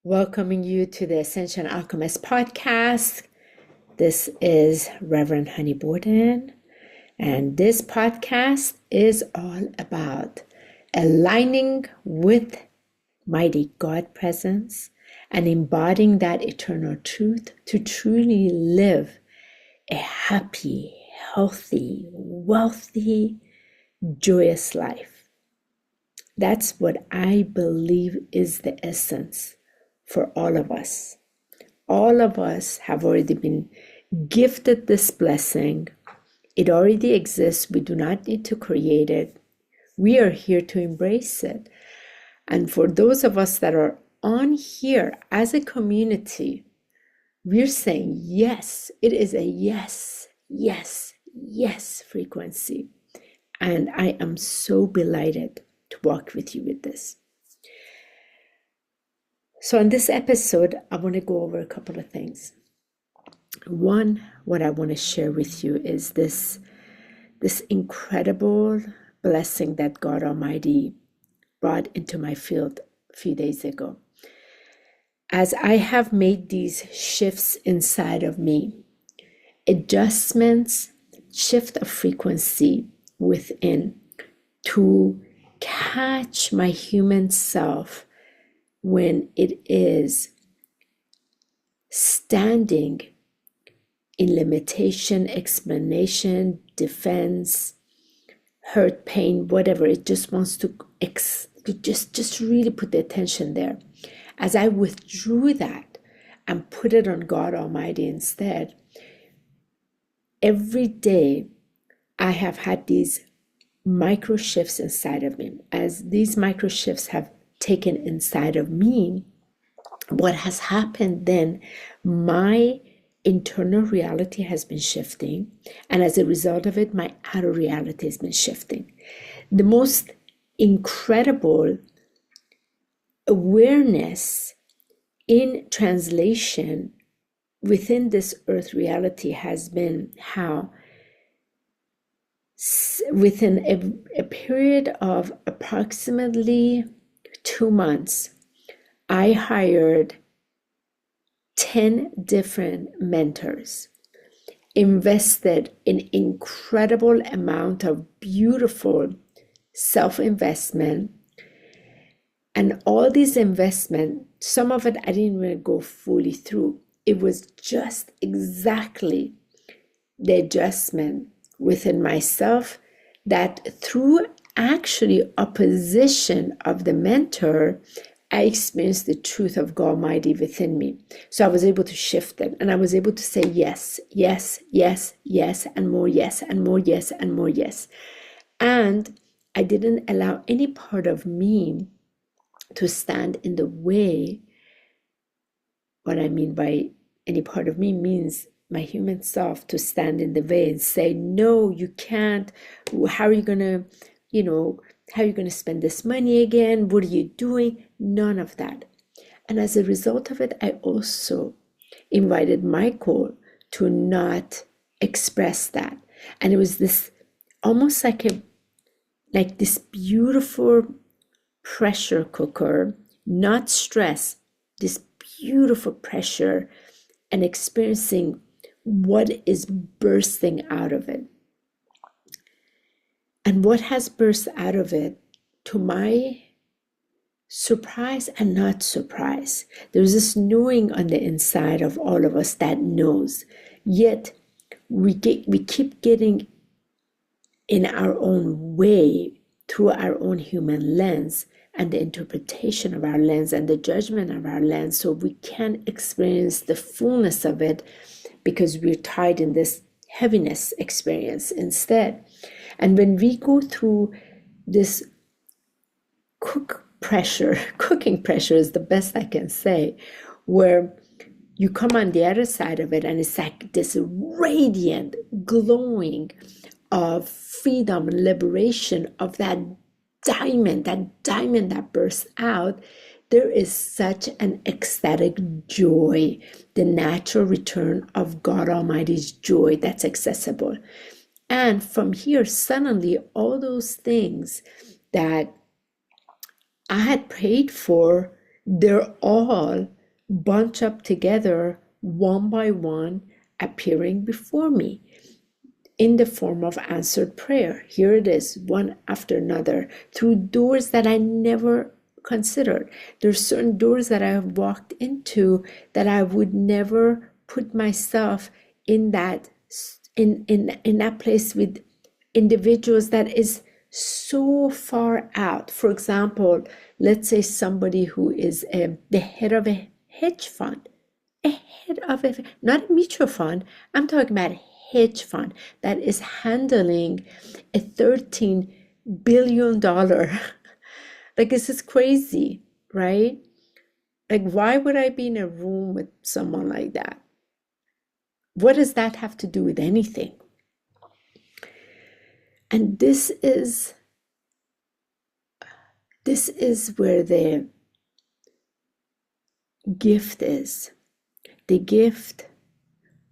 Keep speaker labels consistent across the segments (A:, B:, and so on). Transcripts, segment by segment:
A: Welcoming you to the Ascension Alchemists podcast. This is Reverend Honey Borden, and this podcast is all about aligning with mighty God presence and embodying that eternal truth to truly live a happy, healthy, wealthy, joyous life. That's what I believe is the essence for all of us. All of us have already been gifted this blessing. It already exists. We do not need to create it. We are here to embrace it. And for those of us that are on here as a community, we're saying yes. It is a yes, yes, yes frequency. And I am so delighted to walk with you with this. So in this episode, I want to go over a couple of things. One, what I want to share with you is this incredible blessing that God Almighty brought into my field a few days ago. As I have made these shifts inside of me, adjustments, shift of frequency within to catch my human self when it is standing in limitation, explanation, defense, hurt, pain, whatever. It just wants to just really put the attention there. As I withdrew that and put it on God Almighty instead, every day I have had these micro shifts inside of me. As these micro shifts have taken inside of me, what has happened then, my internal reality has been shifting, and as a result of it, my outer reality has been shifting. The most incredible awareness in translation within this earth reality has been how within a period of approximately 2 months, I hired 10 different mentors, invested an incredible amount of beautiful self-investment, and all these investment, some of it I didn't even go fully through. It was just exactly the adjustment within myself that through actually opposition of the mentor, I experienced the truth of God Almighty within me. So I was able to shift it, and I was able to say yes, yes, yes, yes, and more yes, and more yes, and more yes. And I didn't allow any part of me to stand in the way. What I mean by any part of me means my human self to stand in the way and say, no, you can't. How are you going to, how are you going to spend this money again? What are you doing? None of that. And as a result of it, I also invited Michael to not express that. And it was this almost like this beautiful pressure cooker, not stress, this beautiful pressure, and experiencing what is bursting out of it. And what has burst out of it, to my surprise and not surprise, there's this knowing on the inside of all of us that knows, yet we keep getting in our own way through our own human lens and the interpretation of our lens and the judgment of our lens, so we can't experience the fullness of it because we're tied in this heaviness experience instead. And when we go through this cooking pressure is the best I can say, where you come on the other side of it and it's like this radiant, glowing of freedom, liberation of that diamond that bursts out, there is such an ecstatic joy, the natural return of God Almighty's joy that's accessible. And from here, suddenly, all those things that I had prayed for They're all bunched up together, one by one, appearing before me in the form of answered prayer. Here it is, one after another, through doors that I never considered. There's certain doors that I have walked into that I would never put myself in that in that place with individuals that is so far out. For example, let's say somebody who is the head of a hedge fund, not a mutual fund. I'm talking about a hedge fund that is handling a $13 billion. Like, this is crazy, right? Like, why would I be in a room with someone like that? What does that have to do with anything? And this is where the gift is. The gift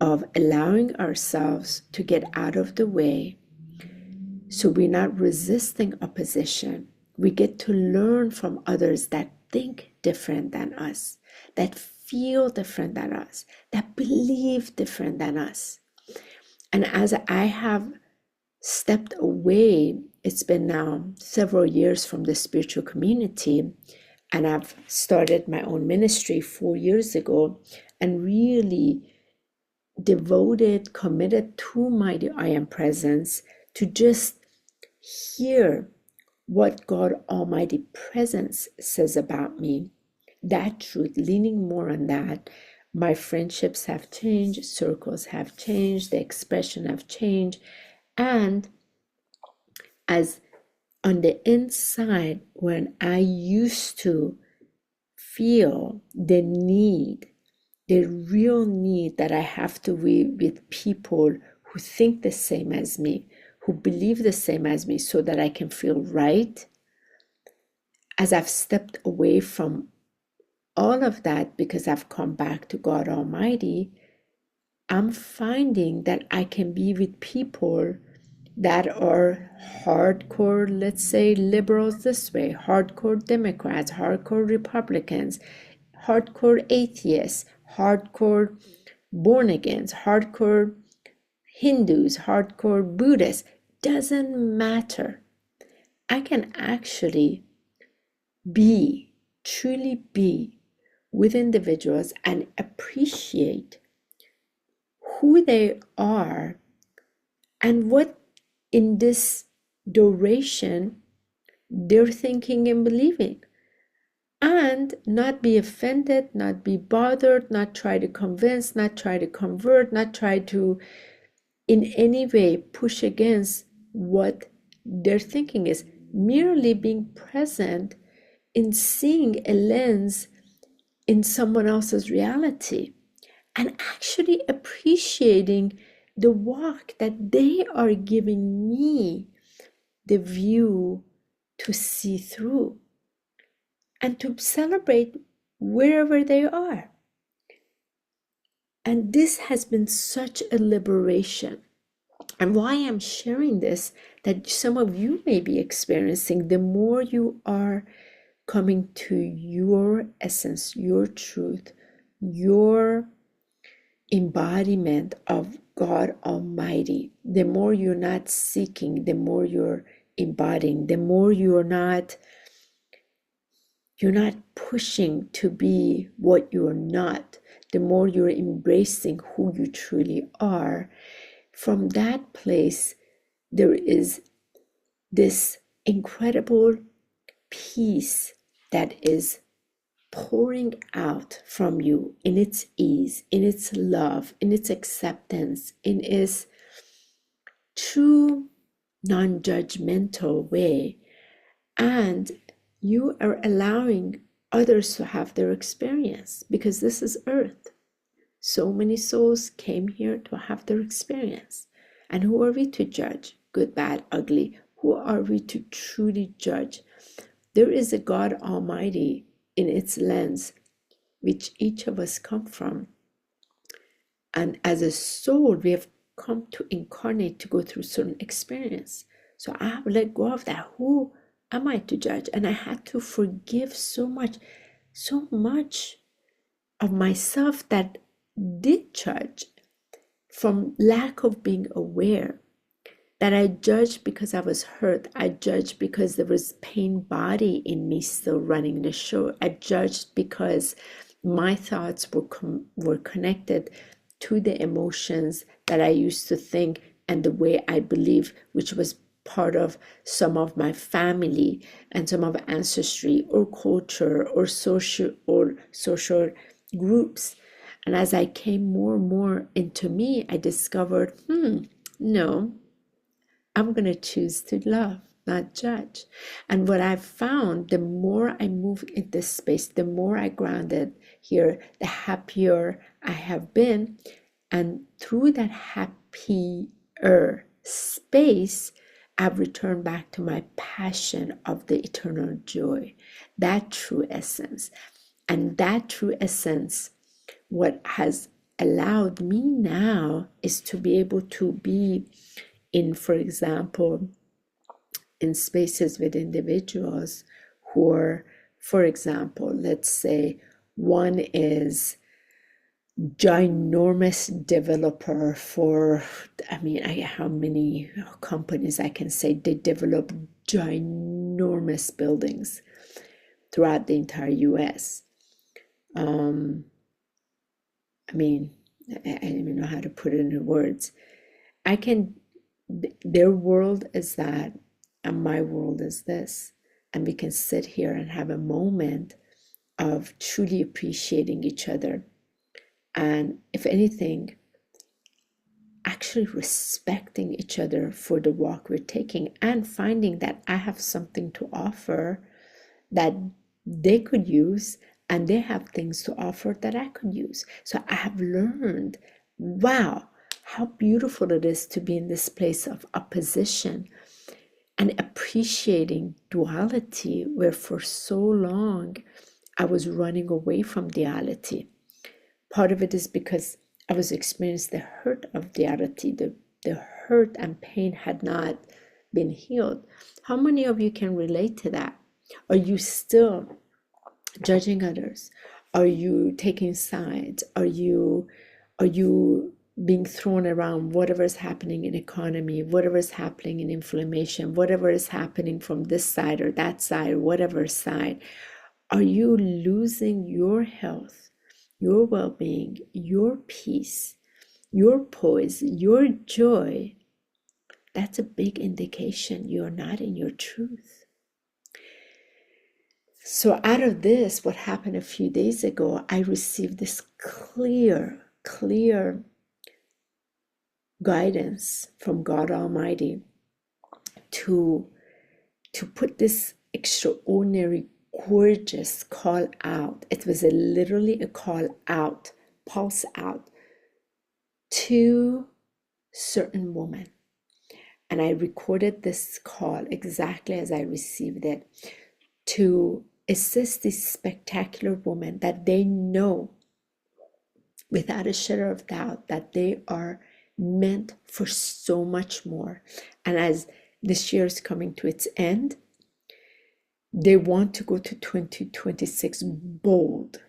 A: of allowing ourselves to get out of the way, so we're not resisting opposition. We get to learn from others that think different than us, that feel different than us, that believe different than us. And as I have stepped away, it's been now several years from the spiritual community, and I've started my own ministry 4 years ago, and really devoted, committed to my I Am Presence, to just hear what God Almighty Presence says about me, that truth, leaning more on that. My friendships have changed, circles have changed, the expression have changed. And as on the inside, when I used to feel the need, the real need that I have to be with people who think the same as me, who believe the same as me, so that I can feel right, as I've stepped away from all of that because I've come back to God Almighty, I'm finding that I can be with people that are hardcore, let's say, liberals this way, hardcore Democrats, hardcore Republicans, hardcore atheists, hardcore born-agains, hardcore Hindus, hardcore Buddhists. Doesn't matter. I can actually truly be with individuals and appreciate who they are and what in this duration they're thinking and believing, and not be offended, not be bothered, not try to convince, not try to convert, not try to in any way push against what their thinking is. Merely being present in seeing a lens in someone else's reality, and actually appreciating the walk that they are giving me the view to see through, and to celebrate wherever they are. And this has been such a liberation. And why I'm sharing this, that some of you may be experiencing, the more you are coming to your essence, your truth, your embodiment of God Almighty, the more you're not seeking, the more you're embodying, the more you're not pushing to be what you're not, the more you're embracing who you truly are. From that place, there is this incredible peace that is pouring out from you in its ease, in its love, in its acceptance, in its true non-judgmental way. And you are allowing others to have their experience, because this is earth. So many souls came here to have their experience. And who are we to judge? Good, bad, ugly. Who are we to truly judge? There is a God Almighty in its lens, which each of us come from. And as a soul, we have come to incarnate to go through certain experience. So I have let go of that. Who am I to judge? And I had to forgive so much. so much of myself that did judge from lack of being aware, that I judged because I was hurt. I judged because there was pain body in me still running the show. I judged because my thoughts were connected to the emotions that I used to think and the way I believe, which was part of some of my family and some of ancestry or culture or social groups. And as I came more and more into me, I discovered, no, I'm going to choose to love, not judge. And what I've found, the more I move in this space, the more I grounded here, the happier I have been. And through that happier space, I've returned back to my passion of the eternal joy, that true essence. And that true essence, what has allowed me now is to be able to be in, for example, in spaces with individuals who are, for example, let's say one is ginormous developer for, how many companies I can say they develop ginormous buildings throughout the entire US. I don't even know how to put it into words. Their world is that, and my world is this. And we can sit here and have a moment of truly appreciating each other. And if anything, actually respecting each other for the walk we're taking and finding that I have something to offer that they could use, and they have things to offer that I could use. So I have learned, wow, how beautiful it is to be in this place of opposition and appreciating duality, where for so long I was running away from duality. Part of it is because I was experiencing the hurt of duality. The hurt and pain had not been healed. How many of you can relate to that? Are you still judging others? Are you taking sides? Are you being thrown around whatever is happening in economy, whatever is happening in inflammation, whatever is happening from this side or that side, or whatever side? Are you losing your health, your well-being, your peace, your poise, your joy? That's a big indication you're not in your truth. So out of this, what happened a few days ago, I received this clear guidance from God Almighty to put this extraordinary, gorgeous call out. It was literally a call out, pulse out to certain women. And I recorded this call exactly as I received it, to assist these spectacular women that they know without a shadow of doubt that they are meant for so much more. And as this year is coming to its end, they want to go to 2026 bold,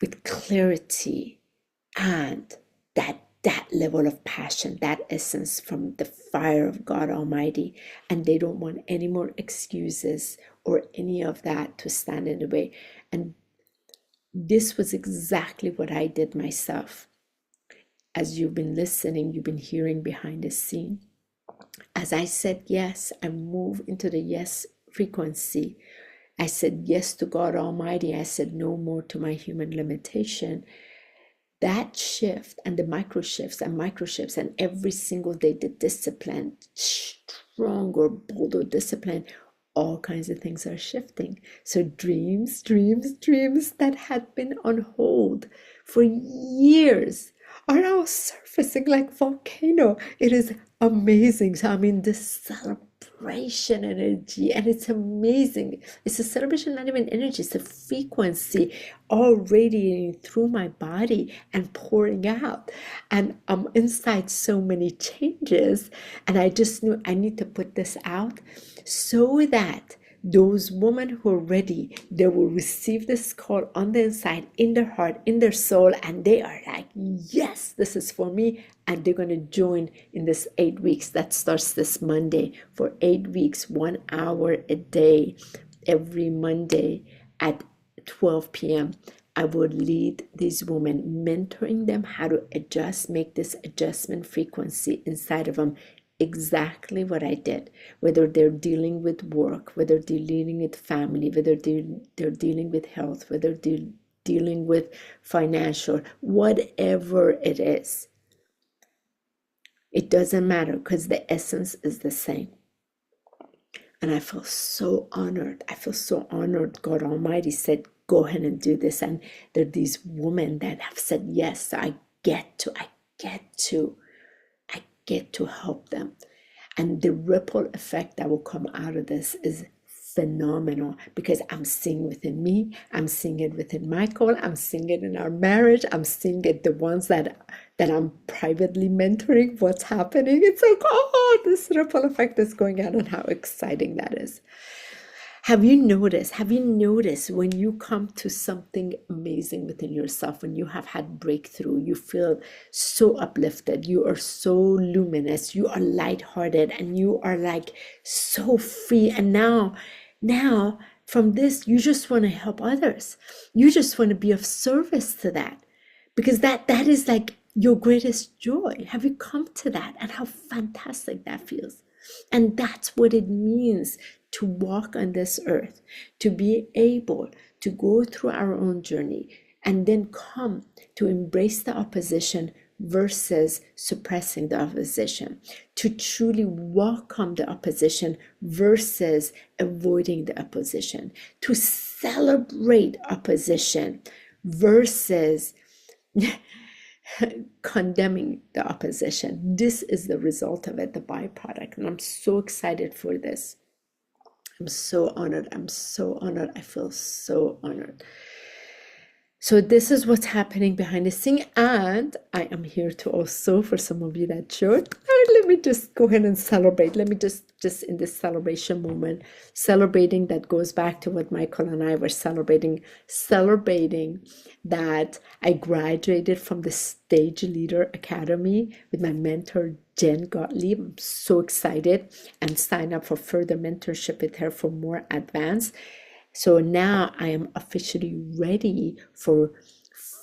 A: with clarity and that level of passion, that essence from the fire of God Almighty. And they don't want any more excuses or any of that to stand in the way. And this was exactly what I did myself. As you've been listening, you've been hearing behind the scene. As I said yes, I move into the yes frequency. I said yes to God Almighty. I said no more to my human limitation. That shift and the micro shifts and every single day the discipline, stronger, bolder discipline, all kinds of things are shifting. So dreams that had been on hold for years are now surfacing like volcano. It is amazing. So I'm in this celebration energy, and it's amazing. It's a celebration, not even energy, it's a frequency all radiating through my body and pouring out. And I'm inside so many changes, and I just knew I need to put this out so that Those women who are ready, they will receive this call on the inside, in their heart, in their soul, and they are like, yes, this is for me. And they're going to join in this 8 weeks that starts this Monday for 8 weeks, 1 hour a day, every Monday at 12 p.m. I would lead these women, mentoring them how to adjust, make this adjustment frequency inside of them exactly what I did, whether they're dealing with work, whether they're dealing with family, whether they're dealing with health, whether they're dealing with financial, whatever it is. It doesn't matter because the essence is the same. And I feel so honored. I feel so honored. God Almighty said, go ahead and do this. And there are these women that have said, yes, I get to help them. And the ripple effect that will come out of this is phenomenal, because I'm seeing within me, I'm seeing it within Michael, I'm seeing it in our marriage, I'm seeing it the ones that I'm privately mentoring, what's happening. It's like, oh, this ripple effect is going out, and how exciting that is. Have you noticed when you come to something amazing within yourself, when you have had breakthrough, you feel so uplifted, you are so luminous, you are lighthearted, and you are like so free. And now from this, you just want to help others. You just want to be of service to that, because that is like your greatest joy. Have you come to that? And how fantastic that feels. And that's what it means to walk on this earth, to be able to go through our own journey and then come to embrace the opposition versus suppressing the opposition, to truly welcome the opposition versus avoiding the opposition, to celebrate opposition versus condemning the opposition. This is the result of it, the byproduct. And I'm so excited for this. I'm so honored. I feel so honored. So this is what's happening behind the scene, and I am here to also, for some of you that should, let me just go ahead and celebrate. Let me just in this celebration moment, celebrating that goes back to what Michael and I were celebrating that I graduated from the Stage Leader Academy with my mentor, Jen Gottlieb. I'm so excited, and sign up for further mentorship with her for more advanced. So now I am officially ready for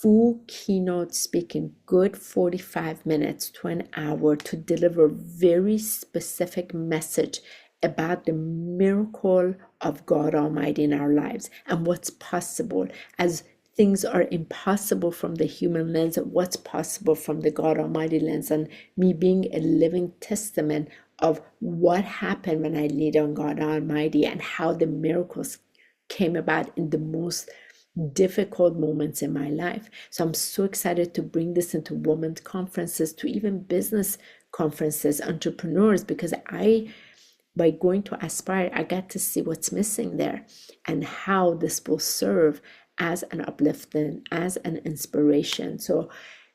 A: full keynote speaking, good 45 minutes to an hour, to deliver very specific message about the miracle of God Almighty in our lives and what's possible, as things are impossible from the human lens, what's possible from the God Almighty lens, and me being a living testament of what happened when I leaned on God Almighty and how the miracles came about in the most difficult moments in my life. So I'm so excited to bring this into women's conferences, to even business conferences, entrepreneurs, because by going to Aspire, I got to see what's missing there and how this will serve as an uplifting, as an inspiration. So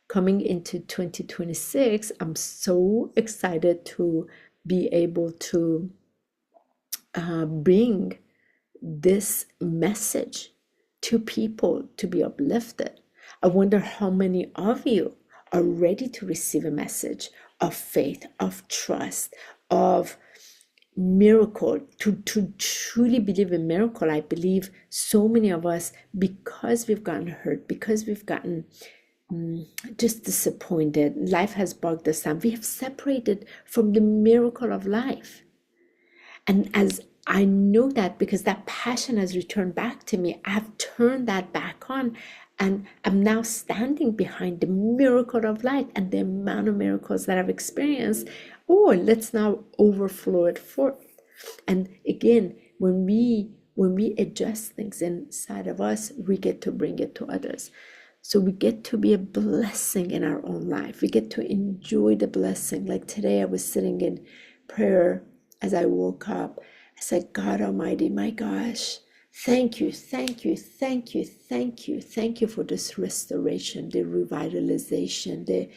A: coming into 2026, I'm so excited to be able to bring this message to people to be uplifted. I wonder how many of you are ready to receive a message of faith, of trust, of miracle, to truly believe in miracle. I believe so many of us, because we've gotten hurt, because we've gotten just disappointed, life has bogged us down, we have separated from the miracle of life. And as I know that, because that passion has returned back to me, I have turned that back on, and I'm now standing behind the miracle of life and the amount of miracles that I've experienced. Oh, let's now overflow it forth. And again, when we adjust things inside of us, we get to bring it to others. So we get to be a blessing in our own life. We get to enjoy the blessing. Like today, I was sitting in prayer as I woke up. I said, God Almighty, my gosh, thank you for this restoration, the revitalization, the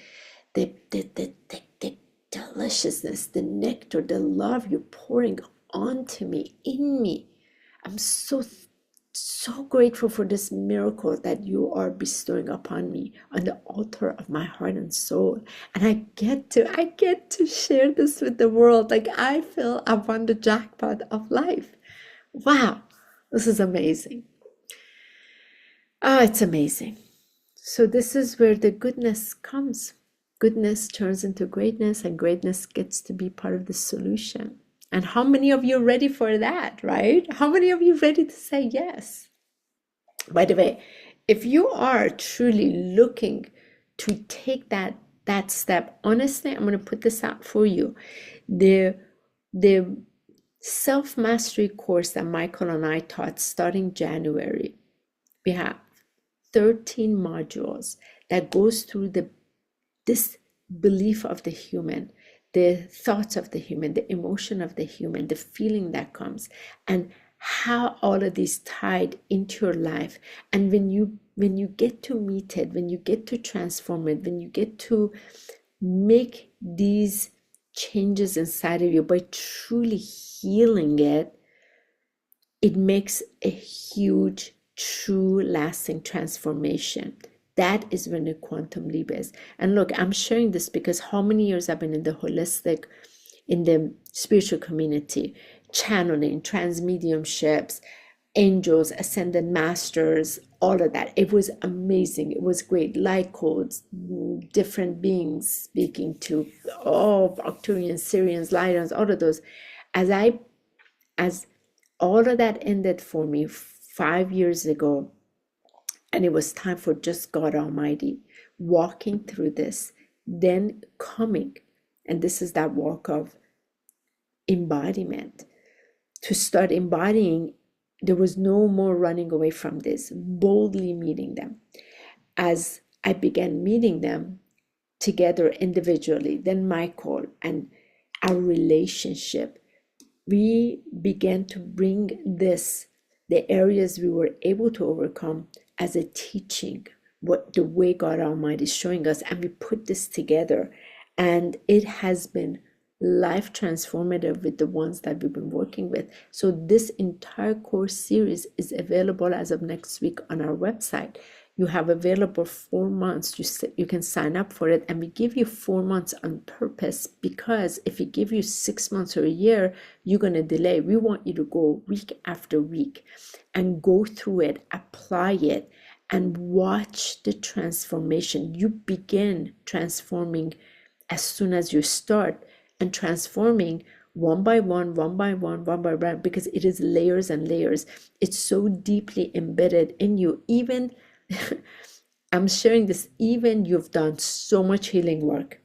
A: deliciousness, the nectar, the love you're pouring onto me, in me. I'm so grateful for this miracle that you are bestowing upon me on the altar of my heart and soul. And I get to share this with the world. Like, I feel I've won the jackpot of life. Wow, this is amazing. Ah, it's amazing. So this is where the goodness comes. Goodness turns into greatness, and greatness gets to be part of the solution. And how many of you are ready for that, right? How many of you are ready to say yes? By the way, if you are truly looking to take that step, honestly, I'm going to put this out for you. The self-mastery course that Michael and I taught starting January, we have 13 modules that goes through this belief of the human, the thoughts of the human, the emotion of the human, the feeling that comes, and how all of these tied into your life. And when you get to meet it, when you get to transform it, when you get to make these changes inside of you by truly healing it, it makes a huge, true, lasting transformation. That is when the quantum leap is. And look, I'm sharing this because how many years I've been in the holistic, in the spiritual community, channeling, transmediumships, angels, ascended masters, all of that. It was amazing. It was great. Light codes, different beings speaking to, Arcturians, Syrians, Lyrians, all of those. As all of that ended for me 5 years ago, and it was time for just God Almighty walking through this, then coming, and this is that walk of embodiment, to start embodying. There was no more running away from this, boldly meeting them. As I began meeting them together individually, then Michael, and our relationship, we began to bring the areas we were able to overcome as a teaching, what the way God Almighty is showing us, and we put this together, and it has been life transformative with the ones that we've been working with. So this entire course series is available as of next week on our website. You have available 4 months. You can sign up for it, and we give you 4 months on purpose, because if we give you 6 months or a year, you're going to delay. We want you to go week after week and go through it, apply it, and watch the transformation. You begin transforming as soon as you start, and transforming one by one, because it is layers and layers. It's so deeply embedded in you. Even I'm sharing this, even you've done so much healing work,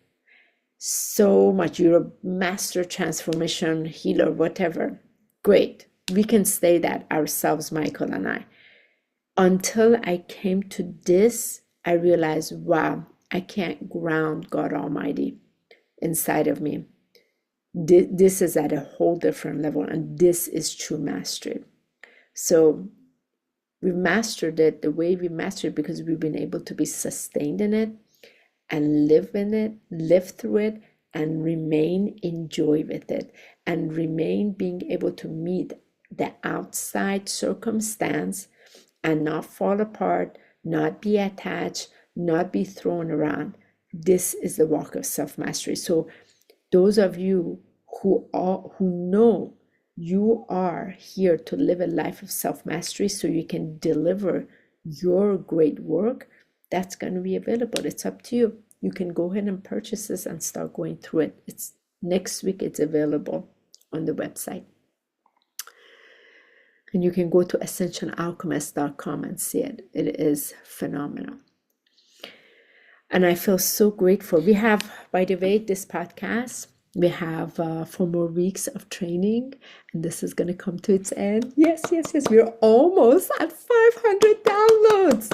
A: so much, you're a master transformation healer, whatever. Great. We can say that ourselves, Michael and I. Until I came to this, I realized, wow, I can't ground God Almighty inside of me. This is at a whole different level, and this is true mastery. So we mastered it the way we mastered it because we've been able to be sustained in it and live in it, live through it, and remain in joy with it, and remain being able to meet the outside circumstance and not fall apart, not be attached, not be thrown around. This is the walk of self-mastery. So those of you who know you are here to live a life of self-mastery so you can deliver your great work, that's going to be available. It's up to you. You can go ahead and purchase this and start going through it. It's next week. It's available on the website. And you can go to ascensionalchemist.com and see it. It is phenomenal. And I feel so grateful. We have, by the way, this podcast, we have 4 more weeks of training, and this is going to come to its end. Yes. We're almost at 500 downloads.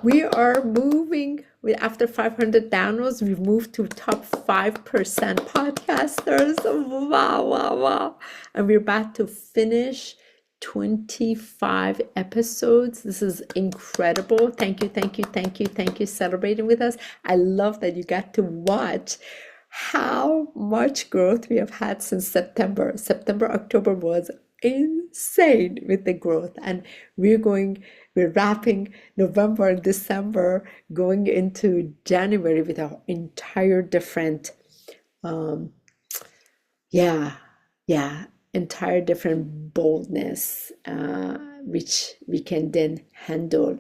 A: We are moving. After 500 downloads, we've moved to top 5% podcasters. Wow. And we're about to finish 25 episodes. This is incredible. Thank you celebrating with us. I love that you got to watch how much growth we have had since September. October was insane with the growth. And we're wrapping November and December, going into January with an entire different, um, yeah, yeah, entire different boldness, which we can then handle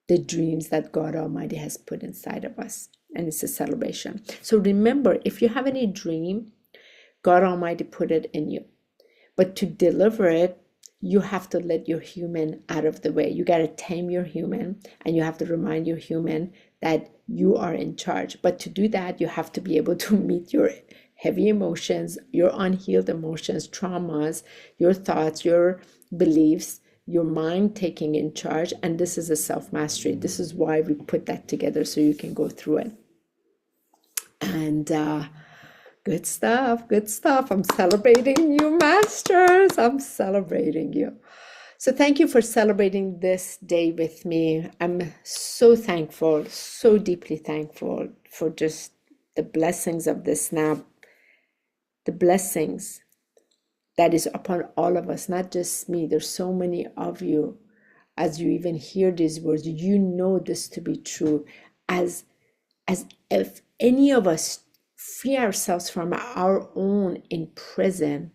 A: the dreams that God Almighty has put inside of us. And it's a celebration. So remember, if you have any dream, God Almighty put it in you. But to deliver it, you have to let your human out of the way. You got to tame your human, and you have to remind your human that you are in charge. But to do that, you have to be able to meet your heavy emotions, your unhealed emotions, traumas, your thoughts, your beliefs, your mind taking in charge. And this is a self-mastery. This is why we put that together, so you can go through it. And good stuff, good stuff. I'm celebrating you, masters. I'm celebrating you. So thank you for celebrating this day with me. I'm so thankful, so deeply thankful for just the blessings of this snap, the blessings that is upon all of us, not just me. There's so many of you. As you even hear these words, you know this to be true. As if any of us free ourselves from our own in prison,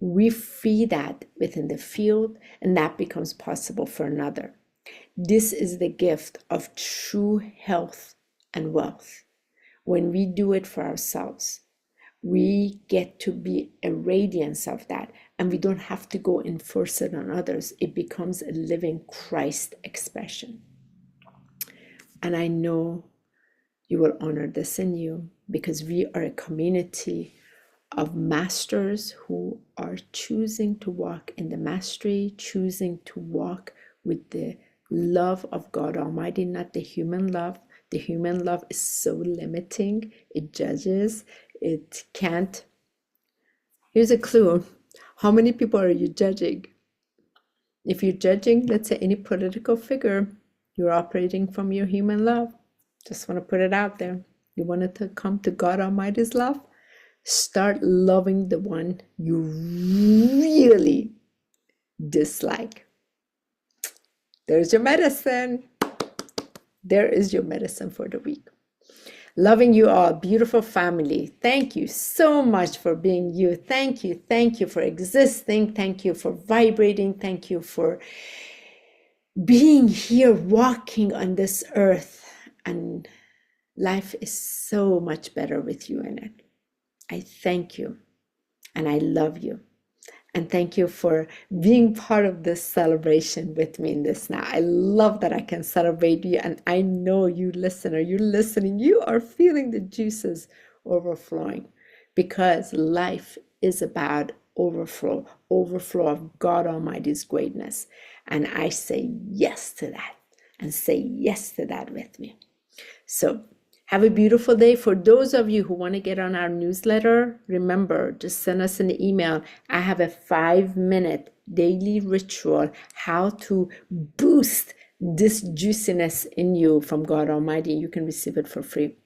A: we free that within the field, and that becomes possible for another. This is the gift of true health and wealth. When we do it for ourselves, we get to be a radiance of that, and we don't have to go enforce it on others. It becomes a living Christ expression. And I know you will honor this in you, because we are a community of masters who are choosing to walk in the mastery, choosing to walk with the love of God Almighty, not the human love. The human love is so limiting. It judges. It can't. Here's a clue. How many people are you judging? If you're judging, let's say, any political figure, you're operating from your human love. Just want to put it out there. You want to come to God Almighty's love? Start loving the one you really dislike. There's your medicine. There is your medicine for the week. Loving you all, beautiful family. Thank you so much for being you. Thank you. Thank you for existing. Thank you for vibrating. Thank you for being here, walking on this earth. And life is so much better with you in it. I thank you, and I love you. And thank you for being part of this celebration with me in this now. I love that I can celebrate you. And I know you, listener, you're listening. You are feeling the juices overflowing, because life is about overflow of God Almighty's greatness. And I say yes to that, and say yes to that with me. So have a beautiful day. For those of you who want to get on our newsletter, remember, just send us an email. I have a 5-minute daily ritual, how to boost this juiciness in you from God Almighty. You can receive it for free.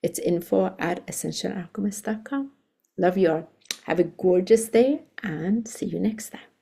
A: It's info@ascensionalchemist.com. Love you all. Have a gorgeous day, and see you next time.